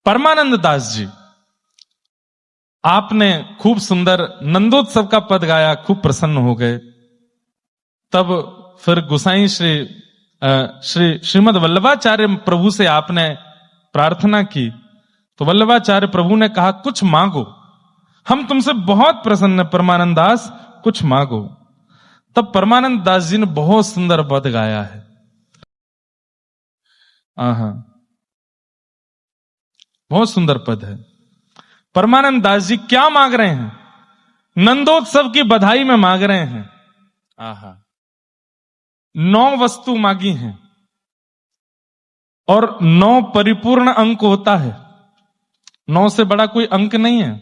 परमानंद दास जी, आपने खूब सुंदर नंदोत्सव का पद गाया, खूब प्रसन्न हो गए। तब फिर गोसाई श्रीमद वल्लभाचार्य प्रभु से आपने प्रार्थना की, तो वल्लभाचार्य प्रभु ने कहा कुछ मांगो, हम तुमसे बहुत प्रसन्न है परमानंद दास, कुछ मांगो। तब परमानंद दास जी ने बहुत सुंदर पद गाया है। बहुत सुंदर पद है। परमानंद दास जी क्या मांग रहे हैं? नंदोत्सव की बधाई में मांग रहे हैं। 9 वस्तु मांगी हैं और 9 परिपूर्ण अंक होता है, 9 से बड़ा कोई अंक नहीं है।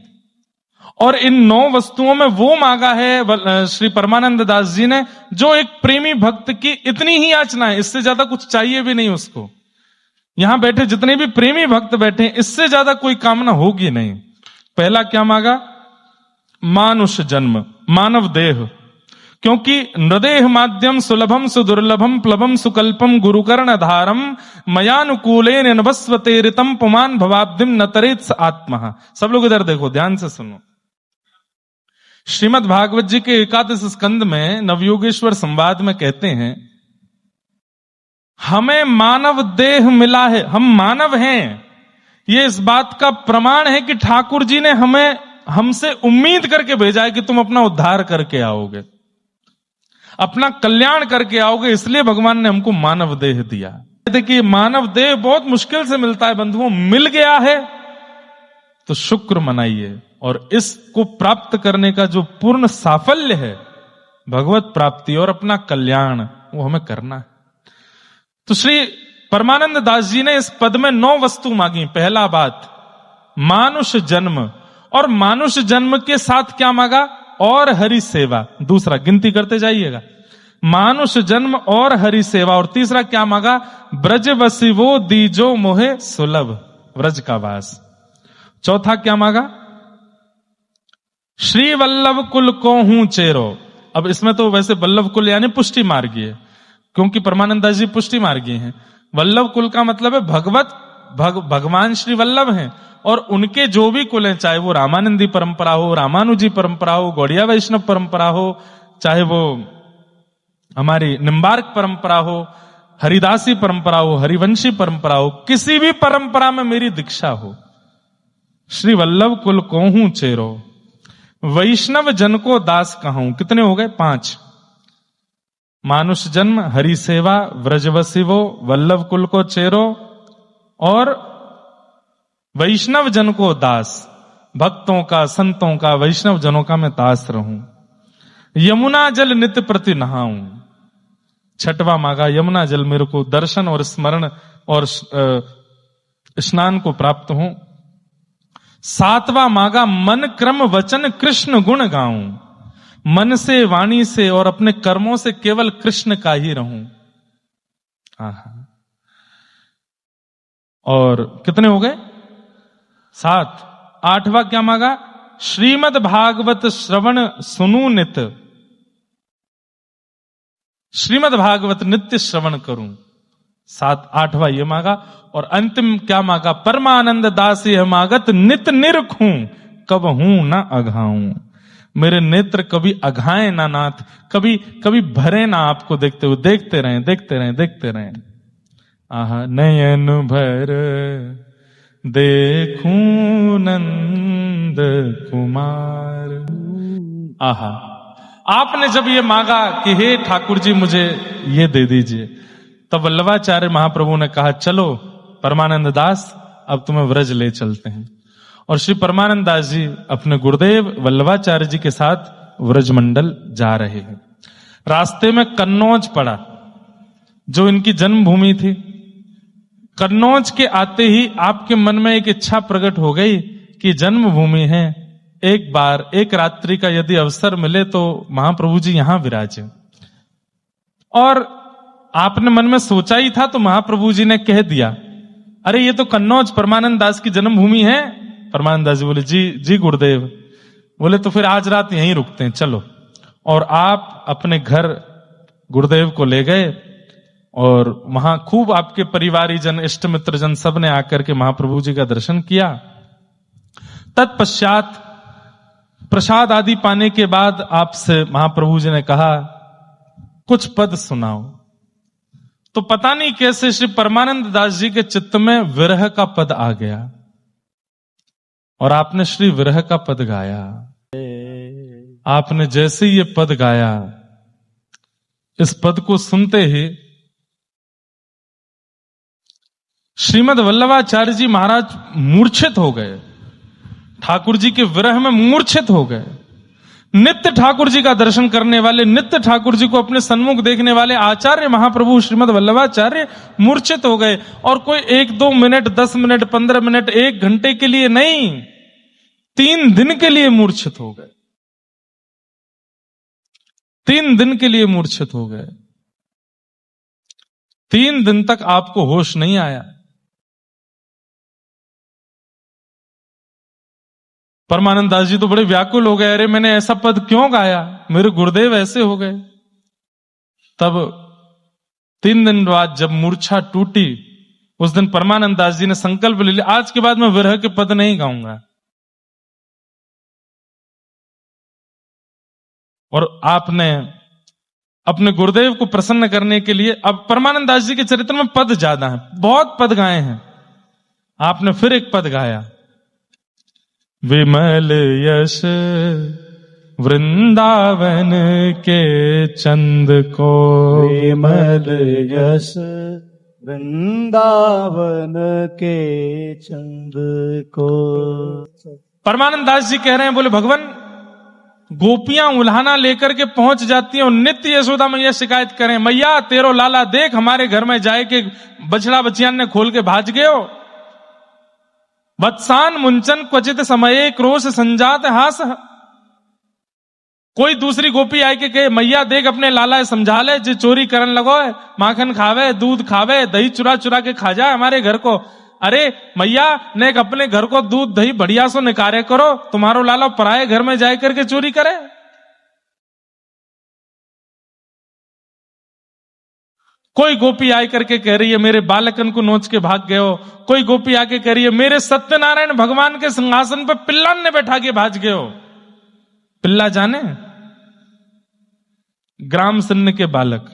और इन 9 वस्तुओं में वो मांगा है श्री परमानंद दास जी ने जो एक प्रेमी भक्त की इतनी ही याचना है, इससे ज्यादा कुछ चाहिए भी नहीं उसको। यहां बैठे जितने भी प्रेमी भक्त बैठे, इससे ज्यादा कोई कामना होगी नहीं। पहला क्या मांगा? मानुष जन्म, मानव देह, क्योंकि नृदेह माध्यम सुलभम सुदुर्लभम प्लवम सुकल्पम गुरुकर्ण धारम मयानुकूलेन नभस्वते ऋतम पुमान भवाब्दिम नतरेत्स आत्मा। सब लोग इधर देखो, ध्यान से सुनो। श्रीमद् भागवत जी के 21 स्कंद में नवयोगेश्वर संवाद में कहते हैं, हमें मानव देह मिला है, हम मानव हैं। ये इस बात का प्रमाण है कि ठाकुर जी ने हमसे उम्मीद करके भेजा है कि तुम अपना उद्धार करके आओगे, अपना कल्याण करके आओगे, इसलिए भगवान ने हमको मानव देह दिया। देखिए, मानव देह बहुत मुश्किल से मिलता है बंधुओं, मिल गया है तो शुक्र मनाइए। और इसको प्राप्त करने का जो पूर्ण साफल्य है, भगवत प्राप्ति और अपना कल्याण, वो हमें करना है। तो श्री परमानंद दास जी ने इस पद में 9 वस्तु मांगी। पहला बात, मानुष जन्म, और मानुष जन्म के साथ क्या मांगा? और हरि सेवा। दूसरा, गिनती करते जाइएगा, मानुष जन्म और हरि सेवा। और तीसरा क्या मांगा? ब्रज वसिवो दीजो मोहे सुलभ, ब्रज का वास। चौथा क्या मांगा? श्री वल्लभ कुल को हूं चेरो। अब इसमें तो वैसे वल्लभ कुल यानी पुष्टि मार्गी है, क्योंकि परमानंद दास जी पुष्टि मार्गी हैं। वल्लभ कुल का मतलब है भगवान श्री वल्लभ हैं, और उनके जो भी कुल हैं, चाहे वो रामानंदी परंपरा हो, रामानुजी परंपरा हो, गौड़िया वैष्णव परंपरा हो, चाहे वो हमारी निम्बार्क परंपरा हो, हरिदासी परंपरा हो, हरिवंशी परंपरा हो, किसी भी परंपरा में मेरी दीक्षा हो, श्री वल्लभ कुल को हूं चेरो, वैष्णव जन को दास कहूं। कितने हो गए? 5। मानुष जन्म, हरि सेवा, व्रजवसिवो, वल्लभ कुल को चेरो, और वैष्णव जन को दास। भक्तों का, संतों का, वैष्णव जनों का मैं दास रहूं। यमुना जल नित्य प्रति नहाऊं। 6वां मांगा, यमुना जल मेरे को दर्शन और स्मरण और स्नान को प्राप्त हो। 7वां मांगा, मन क्रम वचन कृष्ण गुण गाऊं। मन से, वाणी से और अपने कर्मों से केवल कृष्ण का ही रहूं। और कितने हो गए? 7। 8वां क्या मांगा? श्रीमद् भागवत श्रवण सुनू नित, श्रीमद् भागवत नित्य श्रवण करूं। 8वां ये मांगा। और अंतिम क्या मांगा? परमानंद दास यह मागत नित निरखूं, कब हूं ना अघाऊं। मेरे नेत्र कभी अघाए ना नाथ, कभी भरे ना आपको देखते हुए। देखते रहें, देखते रहें, देखते रहें। नयन भर देखूं नंद कुमार। आपने जब ये मांगा कि हे ठाकुर जी मुझे ये दे दीजिए, तब वल्लभाचार्य महाप्रभु ने कहा, चलो परमानंद दास, अब तुम्हें व्रज ले चलते हैं। और श्री परमानंद दास जी अपने गुरुदेव वल्लभाचार्य जी के साथ व्रजमंडल जा रहे हैं। रास्ते में कन्नौज पड़ा, जो इनकी जन्मभूमि थी। कन्नौज के आते ही आपके मन में एक इच्छा प्रकट हो गई कि जन्मभूमि है, एक बार एक रात्रि का यदि अवसर मिले तो महाप्रभु जी यहां विराजे। और आपने मन में सोचा ही था, तो महाप्रभु जी ने कह दिया, अरे ये तो कन्नौज परमानंद दास की जन्मभूमि है। परमानंद दास जी बोले, जी गुरुदेव। बोले तो फिर आज रात यहीं रुकते हैं, चलो। और आप अपने घर गुरुदेव को ले गए और वहां खूब आपके परिवारीजन, इष्ट मित्रजन सब ने आकर के महाप्रभु जी का दर्शन किया। तत्पश्चात प्रसाद आदि पाने के बाद आपसे महाप्रभु जी ने कहा कुछ पद सुनाओ। तो पता नहीं कैसे श्री परमानंद दास जी के चित्त में विरह का पद आ गया और आपने श्री विरह का पद गाया। आपने जैसे ये पद गाया, इस पद को सुनते ही श्रीमद वल्लभाचार्य जी महाराज मूर्छित हो गए, ठाकुर जी के विरह में मूर्छित हो गए। नित्य ठाकुर जी का दर्शन करने वाले, नित्य ठाकुर जी को अपने सन्मुख देखने वाले आचार्य महाप्रभु श्रीमद वल्लभाचार्य मूर्छित हो गए। और कोई 1-2 मिनट, 10 मिनट, 15 मिनट, 1 घंटे के लिए नहीं, 3 दिन के लिए मूर्छित हो गए। 3 दिन के लिए मूर्छित हो गए। 3 दिन तक आपको होश नहीं आया। परमानंद दास जी तो बड़े व्याकुल हो गए, अरे मैंने ऐसा पद क्यों गाया, मेरे गुरुदेव ऐसे हो गए। तब 3 दिन बाद जब मूर्छा टूटी, उस दिन परमानंद दास जी ने संकल्प ले लिया, आज के बाद मैं विरह के पद नहीं गाऊंगा। और आपने अपने गुरुदेव को प्रसन्न करने के लिए, अब परमानंद दास जी के चरित्र में पद ज्यादा है, बहुत पद गाए हैं, आपने फिर एक पद गाया, विमल यश वृंदावन के चंद को, विमल यश वृंदावन के चंद को। परमानंद दास जी कह रहे हैं, बोले भगवान गोपियां उल्हाना लेकर के पहुंच जाती हैं और नित्य यशोदा मैया शिकायत करें, मैया तेरो लाला देख हमारे घर में जाए के बछड़ा बचियान ने खोल के भाज गए हो। वत्सान मुंचन क्वचित समय क्रोश संजात हास। कोई दूसरी गोपी आए के कहे, मैया देख अपने लाला समझा ले, जो चोरी करन लगो है, माखन खावे, दूध खावे, दही चुरा चुरा के खा जाए हमारे घर को। अरे मैया ने अपने घर को दूध दही बढ़िया सो निकारे करो, तुम्हारो लाला पराये घर में जाए करके चोरी करे। कोई गोपी आए करके कह रही है मेरे बालकन को नोच के भाग गए हो। कोई गोपी आके कह रही है मेरे सत्यनारायण भगवान के सिंहासन पर पिल्लान ने बैठा के भाज गए हो। पिल्ला जाने, ग्राम सन्न के बालक।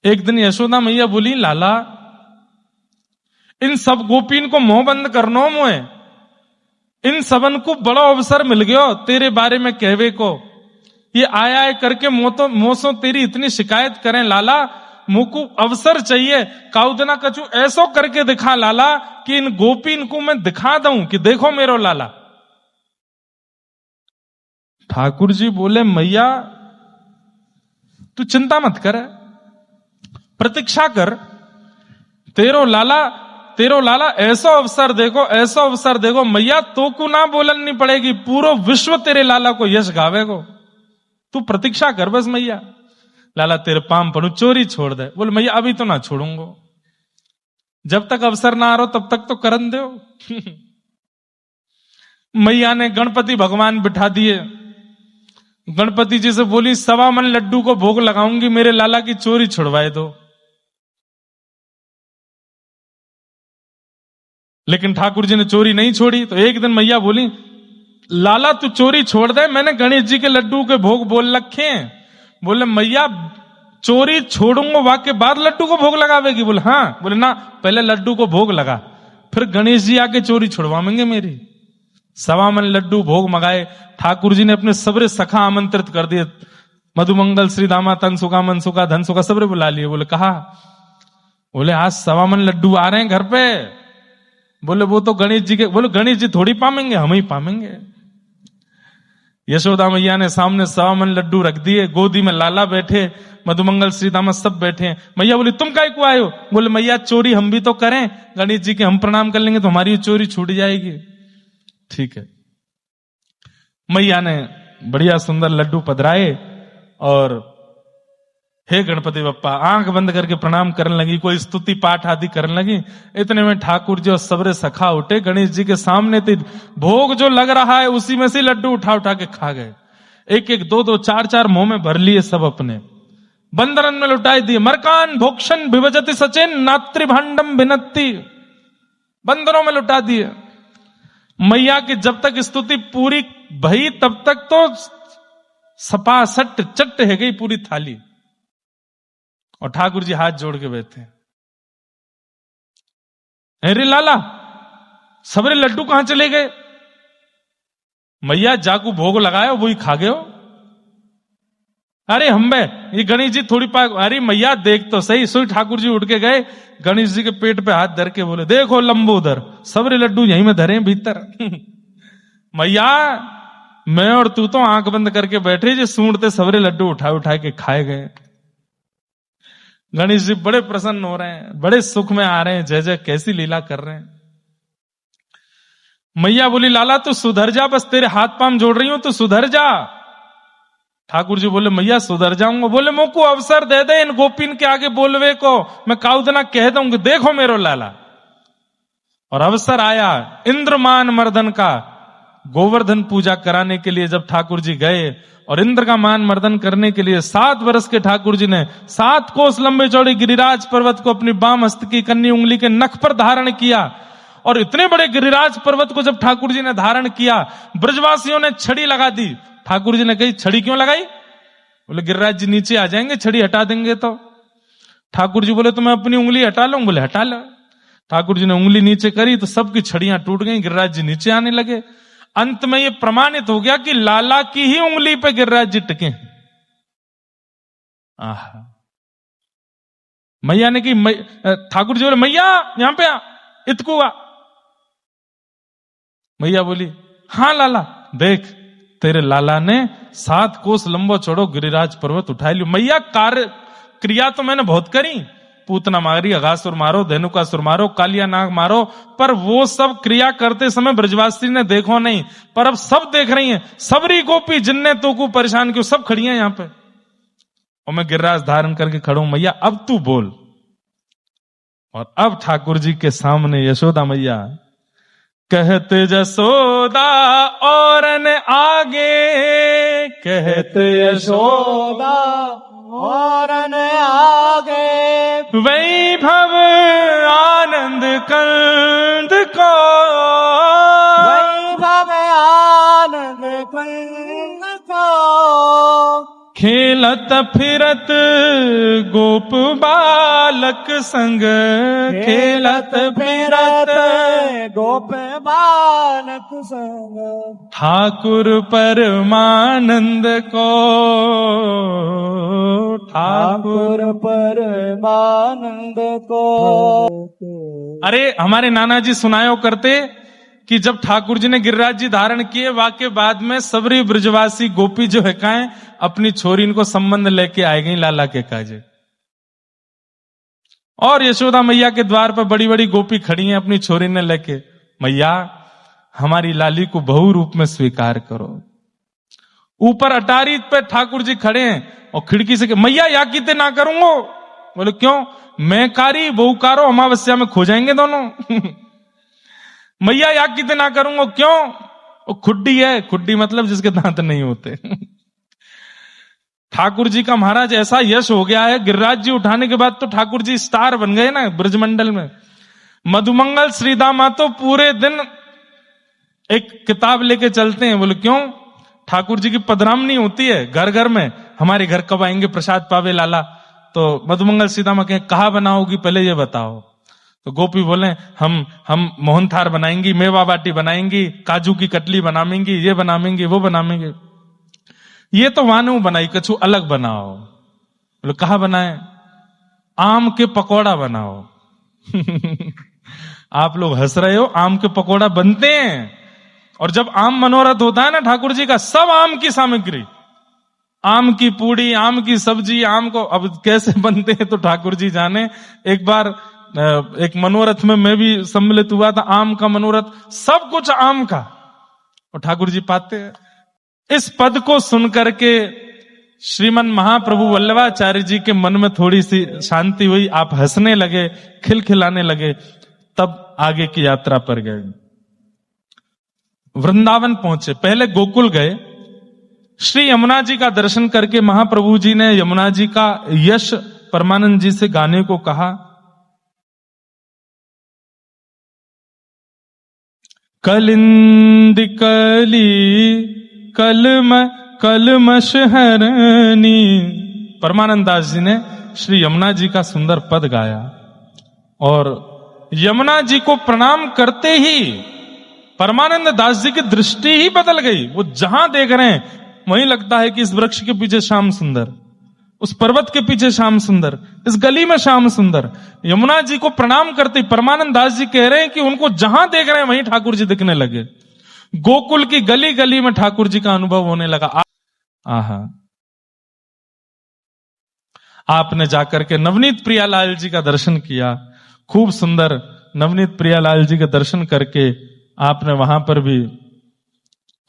एक दिन यशोदा मैया बोली, लाला इन सब गोपीन को मोह बंद करनो मोए, इन सबन को बड़ा अवसर मिल गयो तेरे बारे में कहवे को। ये आया है करके मोसो तेरी इतनी शिकायत करें लाला, मुझको अवसर चाहिए, काउदना कछु ऐसो करके दिखा लाला कि इन गोपीन को मैं दिखा दूं कि देखो मेरो लाला। ठाकुर जी बोले, मैया तू चिंता मत कर, प्रतीक्षा कर, तेरो लाला ऐसा अवसर देखो, ऐसा अवसर देखो। मैया तो को ना बोलन नहीं पड़ेगी, पूरा विश्व तेरे लाला को यश गावेगो, तू प्रतीक्षा कर बस। मैया लाला तेरे पाम पड़ू, चोरी छोड़ दे। बोले मैया अभी तो ना छोड़ूंगो, जब तक अवसर ना आ रहा तब तक तो करन दो। मैया ने गणपति भगवान बिठा दिए। गणपति जी से बोली, 1.25 मन लड्डू को भोग लगाऊंगी, मेरे लाला की चोरी छुड़वाए दो। लेकिन ठाकुर जी ने चोरी नहीं छोड़ी। तो एक दिन मैया बोली, लाला तू चोरी छोड़ दे, मैंने गणेश जी के लड्डू के भोग बोल रखे हैं। बोले मैया चोरी छोड़ूंगा वाके बाद लड्डू को भोग लगावेगी। बोले हाँ। बोले ना, पहले लड्डू को भोग लगा, फिर गणेश जी आके चोरी छुड़वाएंगे मेरी। 1.25 मन लड्डू भोग मंगाए। ठाकुर जी ने अपने सबरे सखा आमंत्रित कर दिए, मधुमंगल, श्री दामा, तनसुका, मनसुका, धनसुका सबरे बुला लिए। बोले कहा, बोले आज 1.25 मन लड्डू आ रहे हैं घर पे। बोले वो तो गणेश जी के। बोले गणेश जी थोड़ी पामेंगे, हम ही पामेंगे। यशोदा मैया ने सामने 1.25 मन लड्डू रख दिए, गोदी में लाला बैठे, मधुमंगल, श्रीदामा सब बैठे। मैया बोली तुम काहे को आए हो? बोले मैया चोरी हम भी तो करें, गणेश जी के हम प्रणाम कर लेंगे तो हमारी चोरी छूट जाएगी। ठीक है। मैया ने बढ़िया सुंदर लड्डू पधराए और हे गणपति बप्पा आंख बंद करके प्रणाम करने लगी, कोई स्तुति पाठ आदि करने लगी। इतने में ठाकुर जी और सबरे सखा उठे, गणेश जी के सामने थे, भोग जो लग रहा है उसी में से लड्डू उठा उठा के खा गए। 1-1, 2-2, 4-4 मुंह में भर लिए सब अपने। बंदरन में लुटाई दिए। मरकान भोक्षण विभजति सचेन नात्री भांडम भिनत्ति, बंदरों में लुटा दिए। मैया की जब तक स्तुति पूरी भई तब तक तो सपा सट चट है गई पूरी थाली। और ठाकुर जी हाथ जोड़ के बैठे, अरे लाला सबरे लड्डू कहां चले गए? मैया जाकू भोग लगाए वही खा गए हो। अरे हम बे ये गणेश जी थोड़ी पाक, अरे मैया देख तो सही। सोई ठाकुर जी उठ के गए, गणेश जी के पेट पे हाथ धर के बोले, देखो लंबोदर सबरे लड्डू यहीं में धरे भीतर। मैया मैं और तू तो आंख बंद करके बैठे, जो सूंढते सबरे लड्डू उठा उठा के खाए गए। गणेश जी बड़े प्रसन्न हो रहे हैं, बड़े सुख में आ रहे हैं, जय जय कैसी लीला कर रहे हैं। मैया बोली, लाला तू सुधर जा, बस तेरे हाथ पांव जोड़ रही हूं, तू सुधर जा। ठाकुर जी बोले, मैया सुधर जाऊंगा। बोले, मोको अवसर दे दे इन गोपिन के आगे बोलवे को, मैं काउदना कह दूंगी, देखो मेरो लाला। और अवसर आया इंद्रमान मर्दन का। गोवर्धन पूजा कराने के लिए जब ठाकुर जी गए और इंद्र का मान मर्दन करने के लिए 7 वर्ष के ठाकुर जी ने 7 कोस लंबे चौड़े गिरिराज पर्वत को अपनी बाम हस्त की कन्नी उंगली के नख पर धारण किया। और इतने बड़े गिरिराज पर्वत को जब ठाकुर जी ने धारण किया, ब्रजवासियों ने छड़ी लगा दी। ठाकुर जी ने कही, छड़ी क्यों लगाई? बोले, गिरिराज जी नीचे आ जाएंगे, छड़ी हटा देंगे तो। ठाकुर जी बोले, तो मैं अपनी उंगली हटा लूं? बोले, हटा लो। ठाकुर जी ने उंगली नीचे करी तो सबकी छड़ियां टूट गई, गिरिराज जी नीचे आने लगे। अंत में यह प्रमाणित हो गया कि लाला की ही उंगली पे गिरिराज जी टिके। आहा, मैया ने की, ठाकुर जी बोले, मैया यहां पे आ, इतकू आ। मैया बोली, हां लाला, देख तेरे लाला ने 7 कोस लंबो चौड़ो गिरिराज पर्वत उठा लियो। मैया कार्य क्रिया तो मैंने बहुत करी, पूतना मारी, अघासुर मारो, धेनुकासुर मारो, कालिया नाग मारो, पर वो सब क्रिया करते समय ब्रजवासी ने देखो नहीं, पर अब सब देख रही हैं। सबरी गोपी जिनने तो को परेशान क्यों, सब खड़ी हैं यहां पे, और मैं गिरिराज धारण करके खड़ा हूं। मैया अब तू बोल। और अब ठाकुर जी के सामने यशोदा मैया कहते, जसोदा और न आगे, कहते यशोदा और न आगे, वैभव आनंद कंद को, वैभव आनंद कंद को, खेलत फिरत गोप बालक संग, खेलत फिरत गोप बालक संग, ठाकुर परमानंद को, ठाकुर परमानंद को। अरे हमारे नाना जी सुनायो करते कि जब ठाकुर जी ने गिरिराज जी धारण किए, वाके बाद में सबरी ब्रजवासी गोपी जो है काएं अपनी छोरी इनको संबंध लेके आए गई लाला के काजे। और यशोदा मैया के द्वार पर बड़ी बड़ी गोपी खड़ी हैं अपनी छोरी ने लेके, मैया हमारी लाली को बहू रूप में स्वीकार करो। ऊपर अटारी पे ठाकुर जी खड़े हैं और खिड़की से, मैया या कीते ना करूंगो। बोले, क्यों? मैं कारी बहू कारो, अमावस्या में खो जाएंगे दोनों। मैया या किते ना करूंगा, क्यों? वो खुड्डी है, खुड्डी मतलब जिसके दांत नहीं होते। ठाकुर जी का महाराज ऐसा यश हो गया है, गिरिराज जी उठाने के बाद तो ठाकुर जी स्टार बन गए ना ब्रजमंडल में। मधुमंगल श्रीदामा तो पूरे दिन एक किताब लेके चलते हैं। बोले, क्यों? ठाकुर जी की पधरामनी होती है घर घर में, हमारे घर कब आएंगे प्रसाद पावे लाला। तो मधुमंगल श्रीदामा कहें, कहा बनाओगी पहले ये बताओ। तो गोपी बोले, हम मोहनथार बनाएंगी, मेवा बाटी बनाएंगी, काजू की कटली बनाएंगी, ये बनाएंगे वो बनाएंगे। ये तो वानू बनाई, कछु अलग बनाओ। बोले, कहा बनाए? आम के पकौड़ा बनाओ। आप लोग हंस रहे हो, आम के पकौड़ा बनते हैं। और जब आम मनोरथ होता है ना ठाकुर जी का, सब आम की सामग्री, आम की पूड़ी, आम की सब्जी, आम को अब कैसे बनते हैं तो ठाकुर जी जाने। एक बार एक मनोरथ में मैं भी सम्मिलित हुआ था, आम का मनोरथ, सब कुछ आम का, और ठाकुर जी पाते हैं। इस पद को सुनकर के श्रीमन महाप्रभु वल्लभाचार्य जी के मन में थोड़ी सी शांति हुई, आप हंसने लगे, खिलखिलाने लगे। तब आगे की यात्रा पर गए, वृंदावन पहुंचे। पहले गोकुल गए, श्री यमुना जी का दर्शन करके महाप्रभु जी ने यमुना जी का यश परमानंद जी से गाने को कहा। कलिंद कली कलमश हरनी। परमानंद दास जी ने श्री यमुना जी का सुंदर पद गाया और यमुना जी को प्रणाम करते ही परमानंद दास जी की दृष्टि ही बदल गई। वो जहां देख रहे हैं वहीं लगता है कि इस वृक्ष के पीछे श्याम सुंदर, उस पर्वत के पीछे श्याम सुंदर, इस गली में श्याम सुंदर। यमुना जी को प्रणाम करते परमानंद दास जी कह रहे हैं कि उनको जहां देख रहे हैं वहीं ठाकुर जी दिखने लगे। गोकुल की गली गली में ठाकुर जी का अनुभव होने लगा। आहा, आपने जाकर के नवनीत प्रियालाल जी का दर्शन किया, खूब सुंदर नवनीत प्रियालाल जी के दर्शन करके आपने वहां पर भी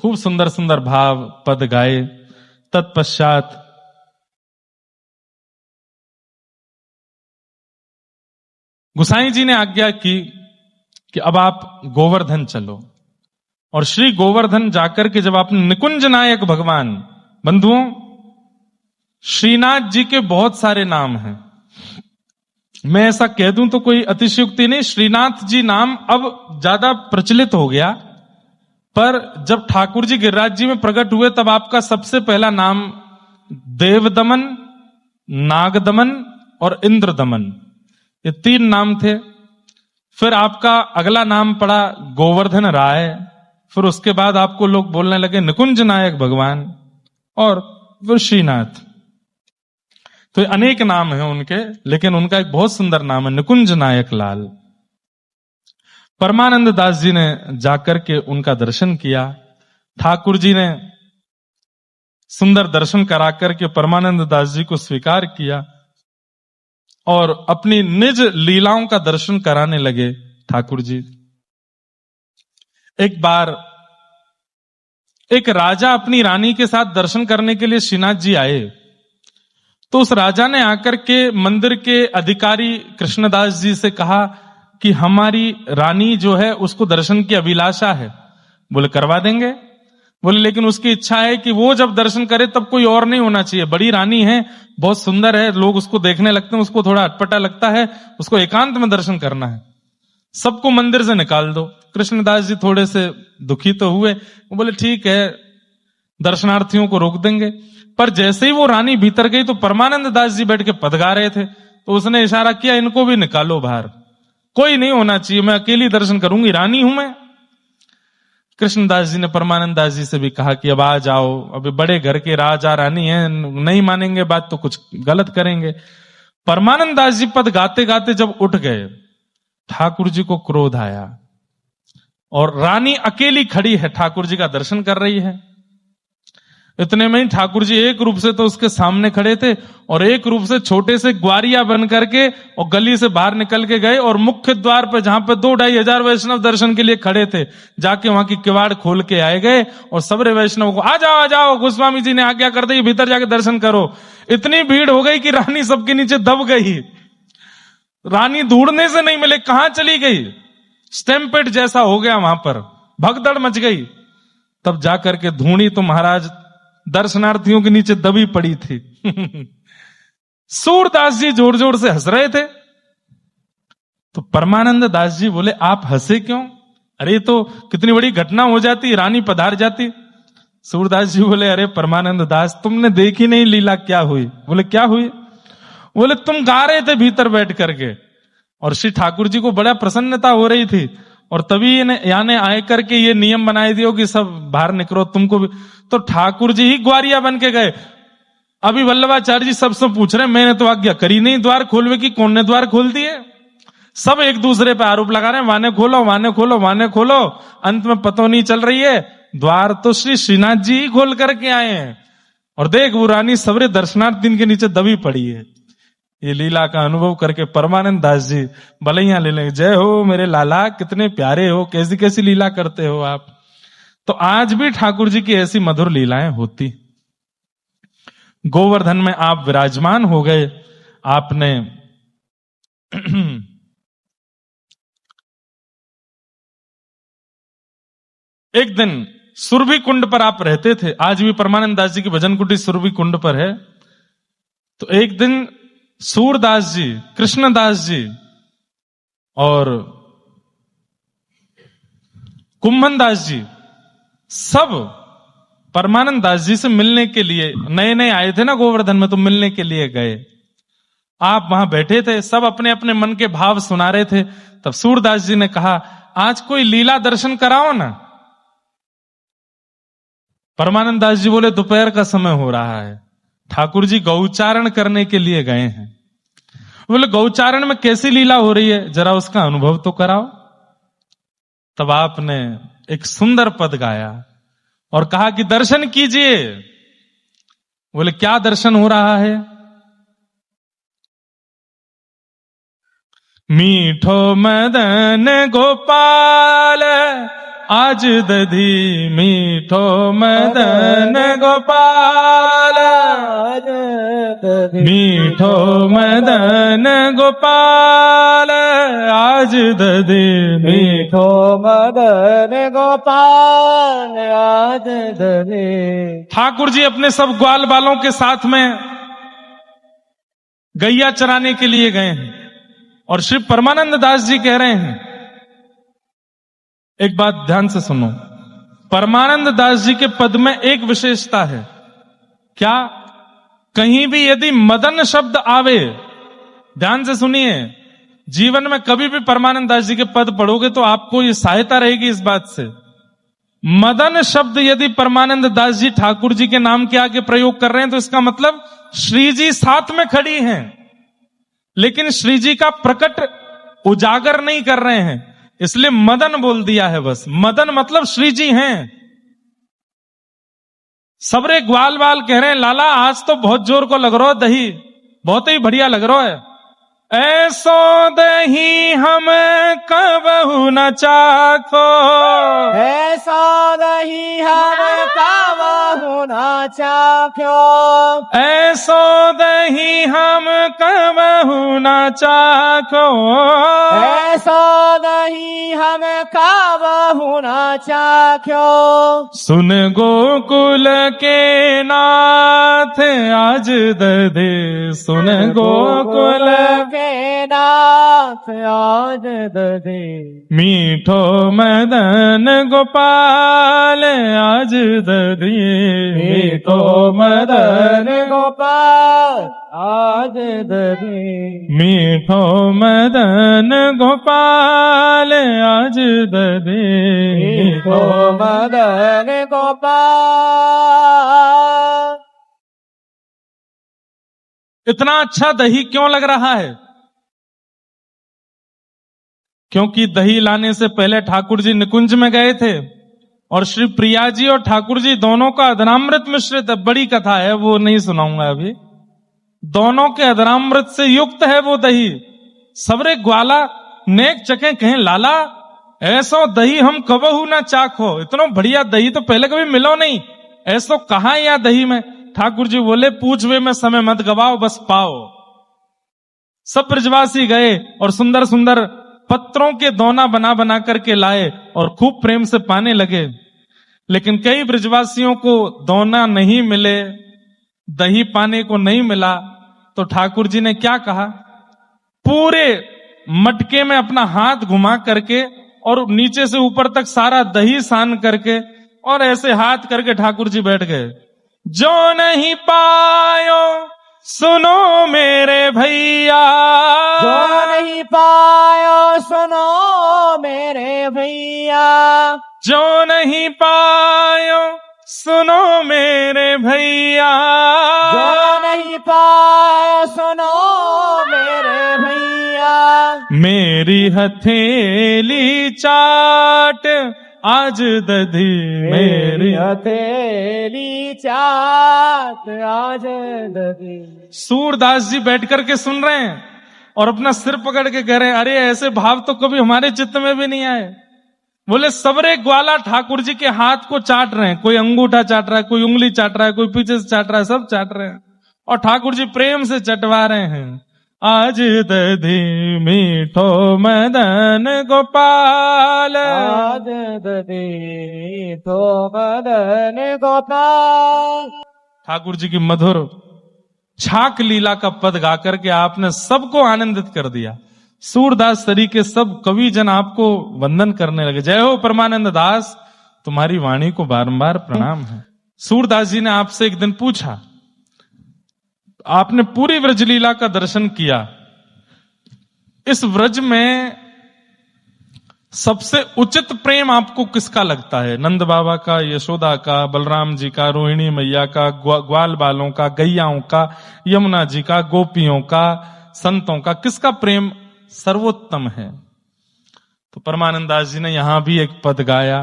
खूब सुंदर सुंदर भाव पद गाए। तत्पश्चात गुसाई जी ने आज्ञा की कि अब आप गोवर्धन चलो। और श्री गोवर्धन जाकर के जब आपने निकुंज नायक भगवान, बंधुओं श्रीनाथ जी के बहुत सारे नाम हैं, मैं ऐसा कह दूं तो कोई अतिशयोक्ति नहीं। श्रीनाथ जी नाम अब ज्यादा प्रचलित हो गया, पर जब ठाकुर जी गिरिराज जी में प्रकट हुए तब आपका सबसे पहला नाम देवदमन, नागदमन और इंद्रदमन, ये 3 नाम थे। फिर आपका अगला नाम पड़ा गोवर्धन राय। फिर उसके बाद आपको लोग बोलने लगे निकुंज नायक भगवान और फिर श्रीनाथ। तो अनेक नाम हैं उनके, लेकिन उनका एक बहुत सुंदर नाम है निकुंज नायक लाल। परमानंद दास जी ने जाकर के उनका दर्शन किया। ठाकुर जी ने सुंदर दर्शन करा करके परमानंद दास जी को स्वीकार किया और अपनी निज लीलाओं का दर्शन कराने लगे ठाकुर जी। एक बार एक राजा अपनी रानी के साथ दर्शन करने के लिए श्रीनाथ जी आए, तो उस राजा ने आकर के मंदिर के अधिकारी कृष्णदास जी से कहा कि हमारी रानी जो है उसको दर्शन की अभिलाषा है। बोले करवा देंगे। बोले लेकिन उसकी इच्छा है कि वो जब दर्शन करे तब कोई और नहीं होना चाहिए, बड़ी रानी है, बहुत सुंदर है, लोग उसको देखने लगते हैं, उसको थोड़ा अटपटा लगता है, उसको एकांत में दर्शन करना है, सबको मंदिर से निकाल दो। कृष्णदास जी थोड़े से दुखी तो हुए, वो बोले ठीक है दर्शनार्थियों को रोक देंगे। पर जैसे ही वो रानी भीतर गई तो परमानंद दास जी बैठ के पद गा रहे थे, तो उसने इशारा किया इनको भी निकालो बाहर, कोई नहीं होना चाहिए, मैं अकेली दर्शन करूंगी, रानी हूं मैं। कृष्णदास जी ने परमानंद दास जी से भी कहा कि अब आ जाओ, अभी बड़े घर के राजा रानी हैं, नहीं मानेंगे बात तो कुछ गलत करेंगे। परमानंद दास जी पद गाते गाते जब उठ गए, ठाकुर जी को क्रोध आया और रानी अकेली खड़ी है, ठाकुर जी का दर्शन कर रही है। इतने में ही ठाकुर जी एक रूप से तो उसके सामने खड़े थे और एक रूप से छोटे से ग्वारिया बन करके और गली से बाहर निकल के गए और मुख्य द्वार पर जहां पर 2-2.5 हजार वैष्णव दर्शन के लिए खड़े थे, जाके वहां की किवाड़ खोल के आए गए और सबरे वैष्णव को आ जाओ गोस्वामी जी ने आज्ञा कर दी, भीतर जाके दर्शन करो। इतनी भीड़ हो गई कि रानी सबके नीचे दब गई। रानी ढूंढने से नहीं मिले, कहां चली गई, स्टैम्पेड जैसा हो गया, वहां पर भगदड़ मच गई। तब जाकर के ढूंढी तो महाराज दर्शनार्थियों के नीचे दबी पड़ी थी। सूरदास जी जोर जोर से हंस रहे थे। तो परमानंद दास जी बोले आप हंसे क्यों, अरे तो कितनी बड़ी घटना हो जाती, रानी पधार जाती। सूरदास जी बोले अरे परमानंद दास तुमने देखी नहीं लीला क्या हुई। बोले क्या हुई। बोले तुम गा रहे थे भीतर बैठ करके और श्री ठाकुर जी को बड़ा प्रसन्नता हो रही थी और तभी यानी आए करके ये नियम बनाए दियो कि सब बाहर निकलो, तुमको भी। तो ठाकुर जी ही ग्वारिया बन के गए। अभी वल्लभाचार्य जी सबसे पूछ रहे मैंने तो आज्ञा करी नहीं द्वार खोलवे की, कौन ने द्वार खोल दिए। सब एक दूसरे पे आरोप लगा रहे हैं, वाने खोलो वाने खोलो वाने खोलो। अंत में पतो नहीं चल रही है, द्वार तो श्री श्रीनाथ जी ही खोल करके आए हैं। और देख वो रानी सबरे दर्शनार्थी इनके नीचे दबी पड़ी है। ये लीला का अनुभव करके परमानंद दास जी बलैया ले लेंगे, जय हो मेरे लाला, कितने प्यारे हो, कैसी कैसी लीला करते हो आप। तो आज भी ठाकुर जी की ऐसी मधुर लीलाएं होती। गोवर्धन में आप विराजमान हो गए, आपने एक दिन सुरभि कुंड पर आप रहते थे, आज भी परमानंद दास जी की भजन कुटी सुरभि कुंड पर है। तो एक दिन सूरदास जी, कृष्णदास जी और कुंभनदास जी सब परमानंद दास जी से मिलने के लिए, नए नए आए थे ना गोवर्धन में, तो मिलने के लिए गए। आप वहां बैठे थे, सब अपने अपने मन के भाव सुना रहे थे। तब सूरदास जी ने कहा, आज कोई लीला दर्शन कराओ ना। परमानंद दास जी बोले, दोपहर का समय हो रहा है, ठाकुर जी गौचारण करने के लिए गए हैं। बोले, गौचारण में कैसी लीला हो रही है, जरा उसका अनुभव तो कराओ। तब आपने एक सुंदर पद गाया और कहा कि दर्शन कीजिए। बोले, क्या दर्शन हो रहा है? मीठो मदन गोपाल आज दधी, मीठो मदन गोपाल मीठो मदन गोपाल आज दधी, मीठो मदन गोपाल आज दधी। ठाकुर जी अपने सब ग्वाल बालों के साथ में गैया चराने के लिए गए हैं और श्री परमानंद दास जी कह रहे हैं, एक बात ध्यान से सुनो, परमानंद दास जी के पद में एक विशेषता है। क्या? कहीं भी यदि मदन शब्द आवे, ध्यान से सुनिए, जीवन में कभी भी परमानंद दास जी के पद पढ़ोगे तो आपको ये सहायता रहेगी इस बात से। मदन शब्द यदि परमानंद दास जी ठाकुर जी के नाम के आगे प्रयोग कर रहे हैं तो इसका मतलब श्री जी साथ में खड़ी हैं, लेकिन श्री जी का प्रकट उजागर नहीं कर रहे हैं, इसलिए मदन बोल दिया है बस। मदन मतलब श्री जी हैं। सबरे ग्वाल बाल कह रहे हैं, लाला आज तो बहुत जोर को लग रहा है दही, बहुत ही बढ़िया लग रहा है। ऐसो दही हम कबहू न चाखो, ऐसा दही हम कबहू न चाख्यो, ऐसो दही हम कबहू न चाखो, ऐसा दही हम कबहू न चाख्यो। सुन गोकुल के नाथ आज दधे, सुन गोकुल के नाथ आज दधे, मीठो मदन गोपाल आज दधे, मीठो मदन गोपाल आज दधे, मीठो मदन गोपाल आज दधे, मीठो मदन गोपाल। इतना अच्छा दही क्यों लग रहा है? क्योंकि दही लाने से पहले ठाकुर जी निकुंज में गए थे और श्री प्रिया जी और ठाकुर जी दोनों का अधरामृत मिश्रित है। बड़ी कथा है, वो नहीं सुनाऊंगा अभी। दोनों के अधरामृत से युक्त है वो दही। सबरे ग्वाला नेक चके कहें, लाला ऐसो दही हम कबहू ना चाखो, इतना बढ़िया दही तो पहले कभी मिलो नहीं, ऐसो कहां या दही में। ठाकुर जी बोले, पूछवे में समय मत गवाओ, बस पाओ। सब ब्रजवासी गए और सुंदर सुंदर पत्रों के दोना बना बना करके लाए और खूब प्रेम से पाने लगे। लेकिन कई ब्रजवासियों को दोना नहीं मिले, दही पाने को नहीं मिला, तो ठाकुर जी ने क्या कहा, पूरे मटके में अपना हाथ घुमा करके और नीचे से ऊपर तक सारा दही सान करके और ऐसे हाथ करके ठाकुर जी बैठ गए। जो नहीं पायो सुनो मेरे भैया, जो नहीं पायो सुनो मेरे भैया, जो नहीं पायो सुनो मेरे भैया, जो नहीं पायो सुनो मेरे भैया, मेरी हथेली चाट आज दधी, मेरी हथेली चाट आज दधी। सूरदास जी बैठ करके सुन रहे हैं और अपना सिर पकड़ के कह रहे हैं, अरे ऐसे भाव तो कभी हमारे चित्त में भी नहीं आए। बोले, सबरे ग्वाला ठाकुर जी के हाथ को चाट रहे हैं, कोई अंगूठा चाट रहा है, कोई उंगली चाट रहा है, कोई पीछे से चाट रहा है, सब चाट रहे हैं और ठाकुर जी प्रेम से चटवा रहे हैं। आज दधी मीठो मदन गोपाल। आज दधी तो मदन गोपाल। ठाकुर जी की मधुर छाक लीला का पद गा करके आपने सबको आनंदित कर दिया। सूरदास तरीके सब कवि जन आपको वंदन करने लगे। जय हो परमानंद दास, तुम्हारी वाणी को बारंबार प्रणाम है। सूरदास जी ने आपसे एक दिन पूछा, आपने पूरी व्रजलीला का दर्शन किया, इस व्रज में सबसे उचित प्रेम आपको किसका लगता है? नंद बाबा का, यशोदा का, बलराम जी का, रोहिणी मैया का, ग्वाल बालों का, गैयाओं का, यमुना जी का, गोपियों का, संतों का, किसका प्रेम सर्वोत्तम है? तो परमानंद दास जी ने यहां भी एक पद गाया।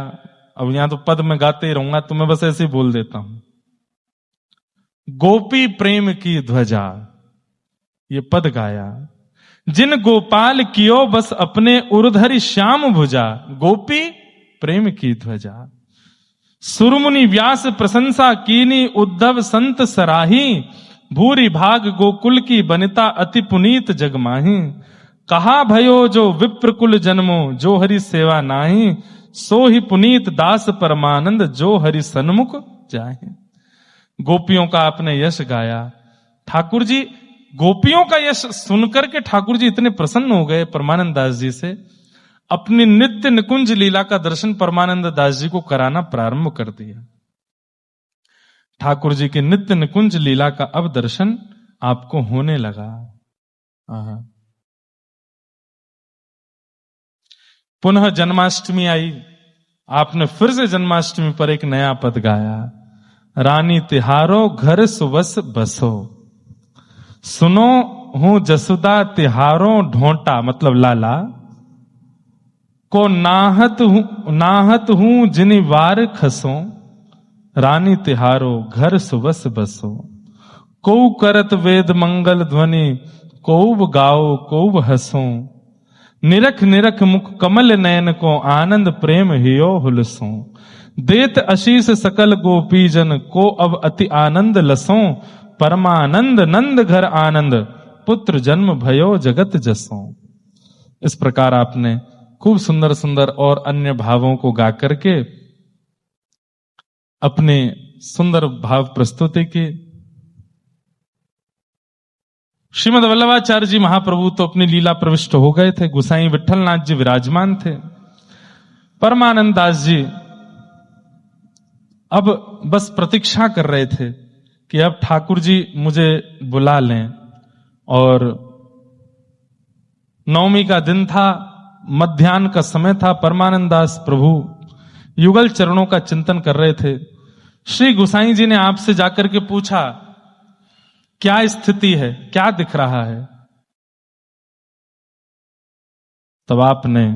अब यहां तो पद में गाते ही रहूंगा, तो मैं बस ऐसे ही बोल देता हूं। गोपी प्रेम की ध्वजा, ये पद गाया। जिन गोपाल कियो बस अपने उर्धरि श्याम भुजा, गोपी प्रेम की ध्वजा। सुरमुनि व्यास प्रशंसा कीनी, उद्धव संत सराही, भूरि भाग गोकुल की बनिता अति पुनीत जगमाही। कहा भयो जो विप्रकुल जन्मो, जो हरि सेवा नाही, सो ही पुनीत दास परमानंद, जो हरि सन्मुख जाहे। गोपियों का आपने यश गाया। ठाकुर जी गोपियों का यश सुनकर के ठाकुर जी इतने प्रसन्न हो गए परमानंद दास जी से, अपनी नित्य निकुंज लीला का दर्शन परमानंद दास जी को कराना प्रारंभ कर दिया। ठाकुर जी के नित्य निकुंज लीला का अब दर्शन आपको होने लगा। पुनः जन्माष्टमी आई, आपने फिर से जन्माष्टमी पर एक नया पद गाया। रानी तिहारो घर सुवस बसो, सुनो हूं जसुदा तिहारो ढोंटा, मतलब लाला को नाहत हूं जिनी वार खसो। रानी तिहारो घर सुवस बसो, को करत वेद मंगल ध्वनि, को गाओ को हसो। निरख निरख मुख कमल नयन को, आनंद प्रेम हियो हुलसो। देत आशीष सकल गोपीजन को, अब अति आनंद लसो। परमानंद नंद घर आनंद, पुत्र जन्म भयो जगत जसो। इस प्रकार आपने खूब सुंदर सुंदर और अन्य भावों को गा करके अपने सुंदर भाव प्रस्तुति की। श्रीमद वल्लभाचार्य जी महाप्रभु तो अपनी लीला प्रविष्ट हो गए थे, गुसाई विठलनाथ जी विराजमान थे। परमानंद दास जी अब बस प्रतीक्षा कर रहे थे कि अब ठाकुर जी मुझे बुला लें। और नवमी का दिन था, मध्याह्न का समय था। परमानंद दास प्रभु युगल चरणों का चिंतन कर रहे थे। श्री गुसाई जी ने आपसे जाकर के पूछा, क्या स्थिति है, क्या दिख रहा है? तब आपने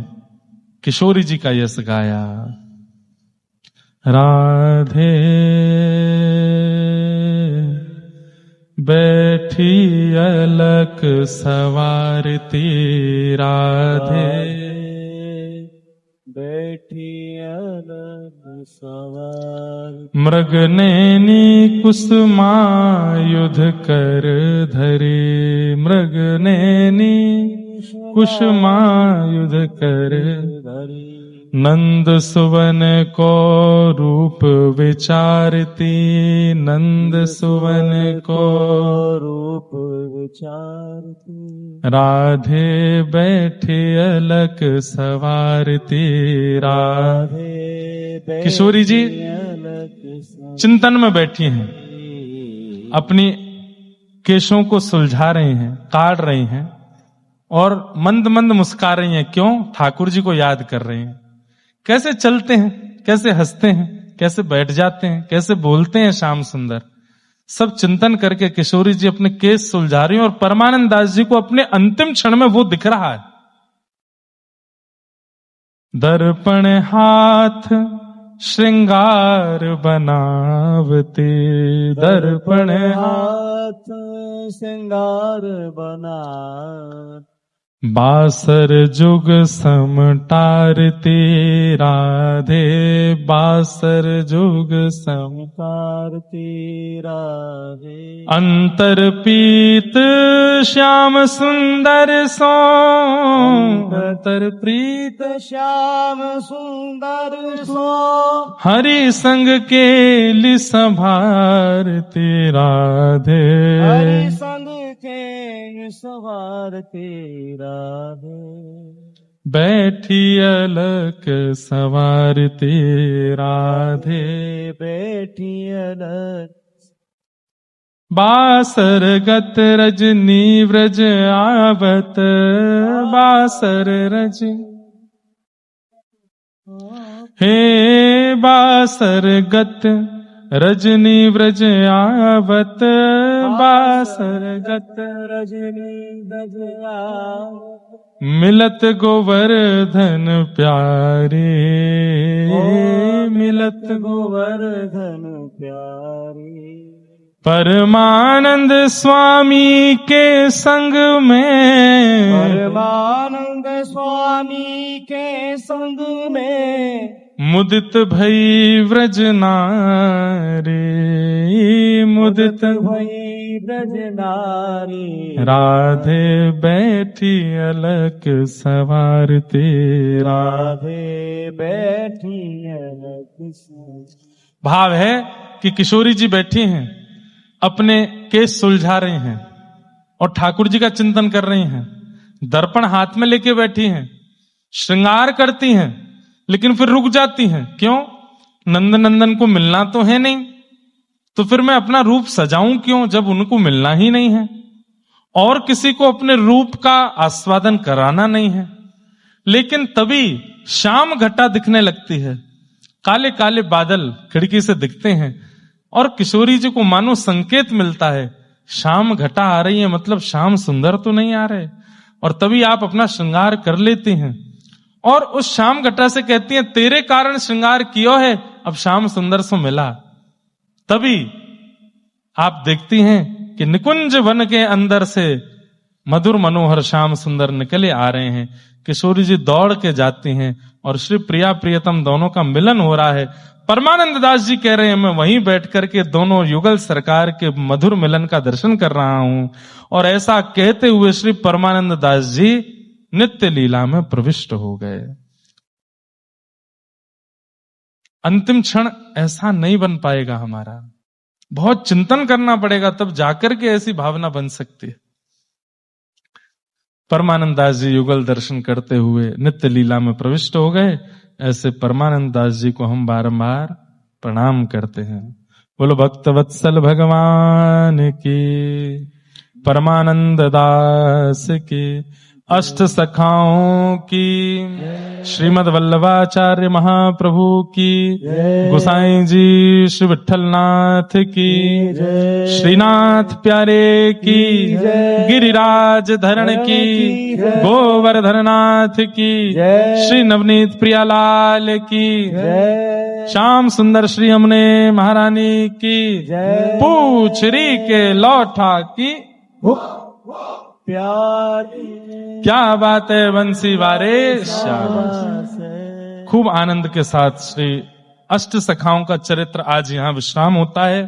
किशोरी जी का यश गाया। राधे बैठी अलक सवारती, राधे बैठी अलग सवार। मृगनैनी कुसुमायुध कर धरे, मृगनैनी कुसुमायुध कर धरी। नंद सुवन को रूप विचारती, नंद सुवन को रूप विचारती। राधे बैठे अलक सवारती, राधे। किशोरी जी चिंतन में बैठी हैं, अपनी केशों को सुलझा रही हैं, काट रही हैं और मंद मंद मुस्कुरा रही हैं। क्यों? ठाकुर जी को याद कर रही हैं। कैसे चलते हैं, कैसे हंसते हैं, कैसे बैठ जाते हैं, कैसे बोलते हैं श्याम सुंदर, सब चिंतन करके किशोरी जी अपने केस सुलझा रही हैं। और परमानंद दास जी को अपने अंतिम क्षण में वो दिख रहा है। दर्पण हाथ श्रृंगार बनावते, दर्पण हाथ श्रृंगार बना। बासर जुग समटारती राधे, बासर जुग सम कारती राधे। अंतर पीत श्याम सुंदर सो, अंतर प्रीत श्याम सुंदर सो, हरि संग केलि संभारती राधे, हरि संग के सवारती राधे। बैठी अलक सवारती राधे, बैठी अलग बासर गत रजनी व्रज आवत, बासर रज हे बासर गत रजनी व्रज आवत, बासर गत रजनी दजया, मिलत गोवर्धन प्यारे, मिलत गोवर्धन प्यारी। परमानंद स्वामी के संग में, परमानंद स्वामी के संग में, मुदित भई व्रज नारी, मुदित भई ब्रज नारी। राधे बैठी अलक सवारती राधे। राधे बैठी अलग से। भाव है कि किशोरी जी बैठी हैं, अपने केस सुलझा रही हैं और ठाकुर जी का चिंतन कर रही हैं, दर्पण हाथ में लेके बैठी हैं, श्रृंगार करती हैं, लेकिन फिर रुक जाती हैं। क्यों? नंद नंदन को मिलना तो है नहीं, तो फिर मैं अपना रूप सजाऊं क्यों जब उनको मिलना ही नहीं है, और किसी को अपने रूप का आस्वादन कराना नहीं है। लेकिन तभी शाम घटा दिखने लगती है, काले काले बादल खिड़की से दिखते हैं और किशोरी जी को मानो संकेत मिलता है शाम घटा आ रही है, मतलब शाम सुंदर तो नहीं आ रहे। और तभी आप अपना श्रृंगार कर लेती हैं और उस शाम घटा से कहती हैं तेरे कारण श्रृंगार कियो है, अब शाम सुंदर सो मिला। तभी आप देखती हैं कि निकुंज वन के अंदर से मधुर मनोहर श्याम सुंदर निकले आ रहे हैं। किशोरी जी दौड़ के जाती हैं और श्री प्रिया प्रियतम दोनों का मिलन हो रहा है। परमानंद दास जी कह रहे हैं मैं वहीं बैठ करके दोनों युगल सरकार के मधुर मिलन का दर्शन कर रहा हूं। और ऐसा कहते हुए श्री परमानंद दास जी नित्य लीला में प्रविष्ट हो गए। अंतिम क्षण ऐसा नहीं बन पाएगा हमारा, बहुत चिंतन करना पड़ेगा, तब जाकर के ऐसी भावना बन सकती है। परमानंद दास जी युगल दर्शन करते हुए नित्य लीला में प्रविष्ट हो गए। ऐसे परमानंद दास जी को हम बारंबार प्रणाम करते हैं। बोलो भक्त वत्सल भगवान की, परमानंद दास की, अष्ट सखाओं की, श्रीमद वल्लभाचार्य महाप्रभु की, गोसाई जी श्री विठलनाथ की, श्रीनाथ प्यारे की, गिरिराज धरण की, गोवर्धन नाथ की, श्री नवनीत प्रियालाल की, श्याम सुंदर श्री यमुने महारानी की, पूछरी के लौठा की प्यारी। क्या बात है बंसी वारे श्याम। खूब आनंद के साथ श्री अष्ट सखाओं का चरित्र आज यहाँ विश्राम होता है।